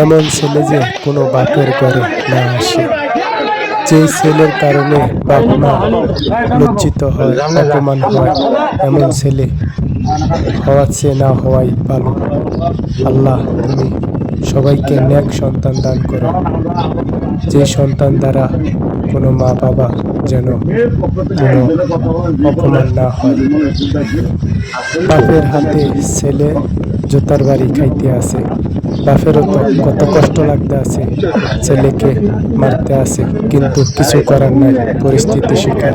এমন ছেলে যে কোনো বাপের ঘরে না আসে, যেই ছেলের কারণে বাপ মা লজ্জিত হয়, অপমান হয়, এমন ছেলে হওয়ার চেয়ে না হওয়াই ভালো। আল্লাহ, তুমি সবাইকে নেক সন্তান দান করো, যে সন্তান দ্বারা কোনো মা বাবা যেন কোনো অপমান না হয়। বাপের হাতে ছেলে জুতার বাড়ি খাইতে আছে, বাপেরও তো কত কষ্ট লাগতে আছে, ছেলেকে মারতে আছে, কিন্তু কিছু করার নাই, পরিস্থিতি শিকার।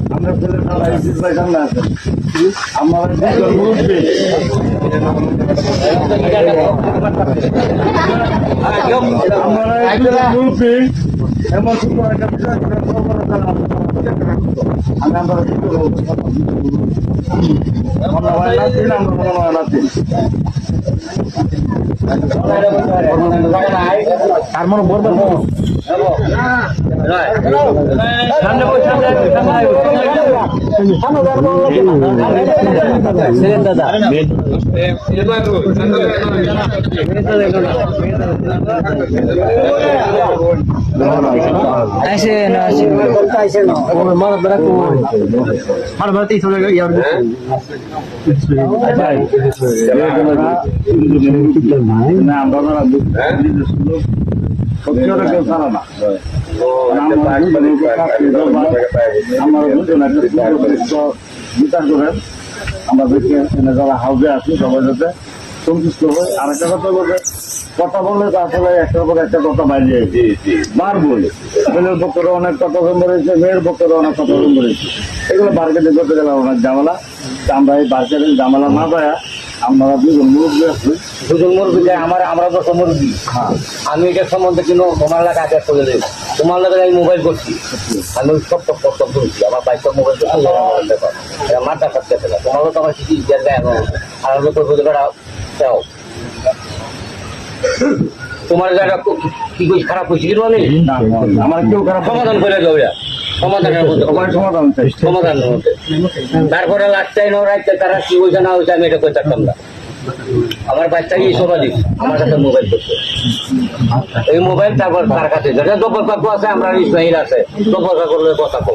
আমরা ছেলে সামনে আছে আমার এমন সুন্দর একটা বিষয় আর মনে বলবো কেউ ছাড়া না বিচার করেন আমাদেরকে যারা হাউজে আছি সবাই যাতে সন্তুষ্ট হয়। আর একটা কথা বলতে কথা বললে তো আসলে একটার পর একটা কথা বাইরে বার বলি ছেলের পক্ষে অনেক কথা রয়েছে, মেয়ের পক্ষে অনেক কথা রয়েছে, এগুলো মার্কেটিং করতে গেলে অনেক ঝামেলা। আমরা এই মার্কেটিং ঝামেলা না পায়া আমরা দুজন মুরব্বী আছি, দুজন মুরব্বী আমরা তো মুরব্বী। হ্যাঁ, আমি এটার সম্বন্ধে কিন্তু তোমার লাগে আগে করে দেব, তোমার লাগে আমি মোবাইল করছি, আমি সব বলছি আমার বাইকটা মোবাইল করছি, মাথা কাটতে না তোমারও তো আমার কিছু আর করবো তোমার জায়গা কি কই খারাপ হয়েছে কিন্তু আমার কেউ খারাপ সমাধান করে দেবো সমাধান তারপরে লাস্টাই রাখতে তারা কি হয়েছে না হয়েছে আমি এটা করে থাকতাম না। আমার বাচ্চাকে সবাই আমার কাছে মোবাইল করছে, এই মোবাইল তারপর তার কাছে যেটা জবর কাকু আছে, আমরা ইসমাইল আছে, জবর কাকুর কথা কো,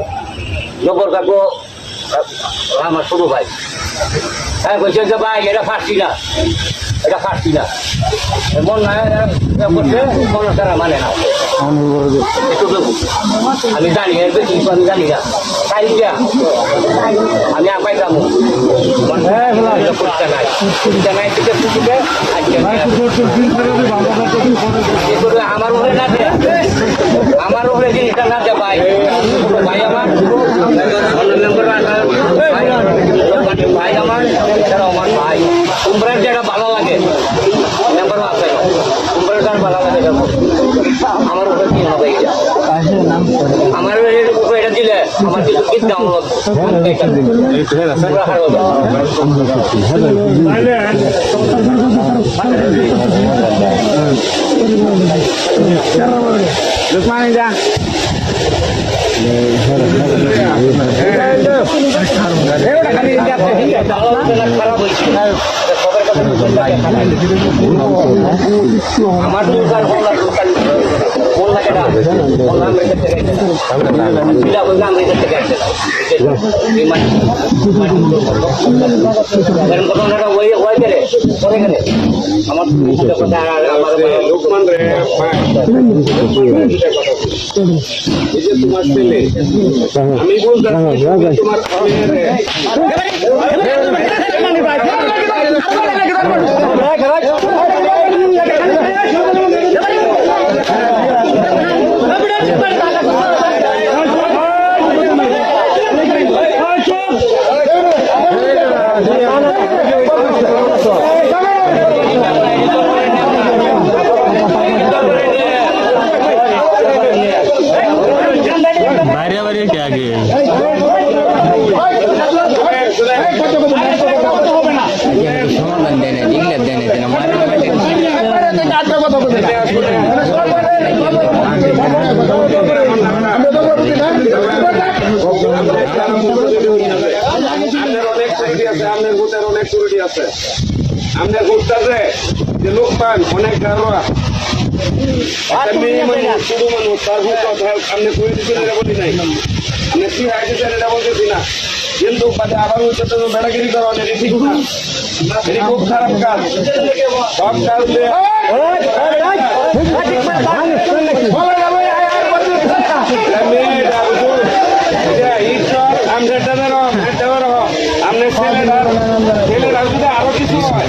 জবর কাকু আমার ছোট ভাই। হ্যাঁ বলছে যে ভাই এটা ফাঁসছি না, এটা ফাঁসছি না, মন না করছে মনে তারা মানে না। আমি জানি এর বেশি আমি জানি না, তাই আমি পাইতাম আমার উপরে না আমার উপরে জিনিসটা না যে ভাই ভাই আমার ভাই আমার আমার ভাই কুমড়ার যেটা ভালো লাগে মেম্বারও আছে কুমড়ার ভালো লাগে আমার উপরে কি হবে এটা আমার উপরে এটা দিলে আমার কিছু গীত গাওয়া খারাপ হয়েছে আমার তোমার ছেলে আমি বলতে তোমার আমাদের ঘুরতেছে যে লোক পান অনেক গারোয়া মেয়ে মানুষ শুধু মানুষ তার আপনি করে দিচ্ছেন এটা বলি নাই আপনি কি হাইতেছেন এটা বলতেছি না কিন্তু বাদে আবার হচ্ছে তো বেড়াগিরি করা এটি ঠিক না এটি খুব খারাপ কাজ সব কাজ আরো কিছু হয়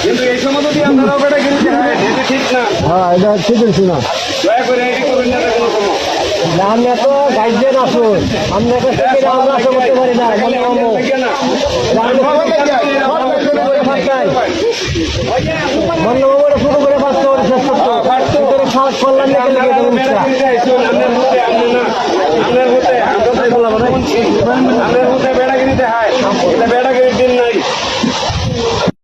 কিন্তু এই সময় যদি আপনারা বেটা কিনতে হয় এটা ঠিক না। হ্যাঁ এটা ঠিক আছে না দয়া করে এটি করবেন না কোনো কোনো আমরা তো গাইডেন আসুন আমরা কাছে আমরা আসা করতে পারি না খালি আমাদের লাগে না মন্ডপে শুরু করে পাঁচটা করে শেষ করতে কল্যাণ আপনার হতে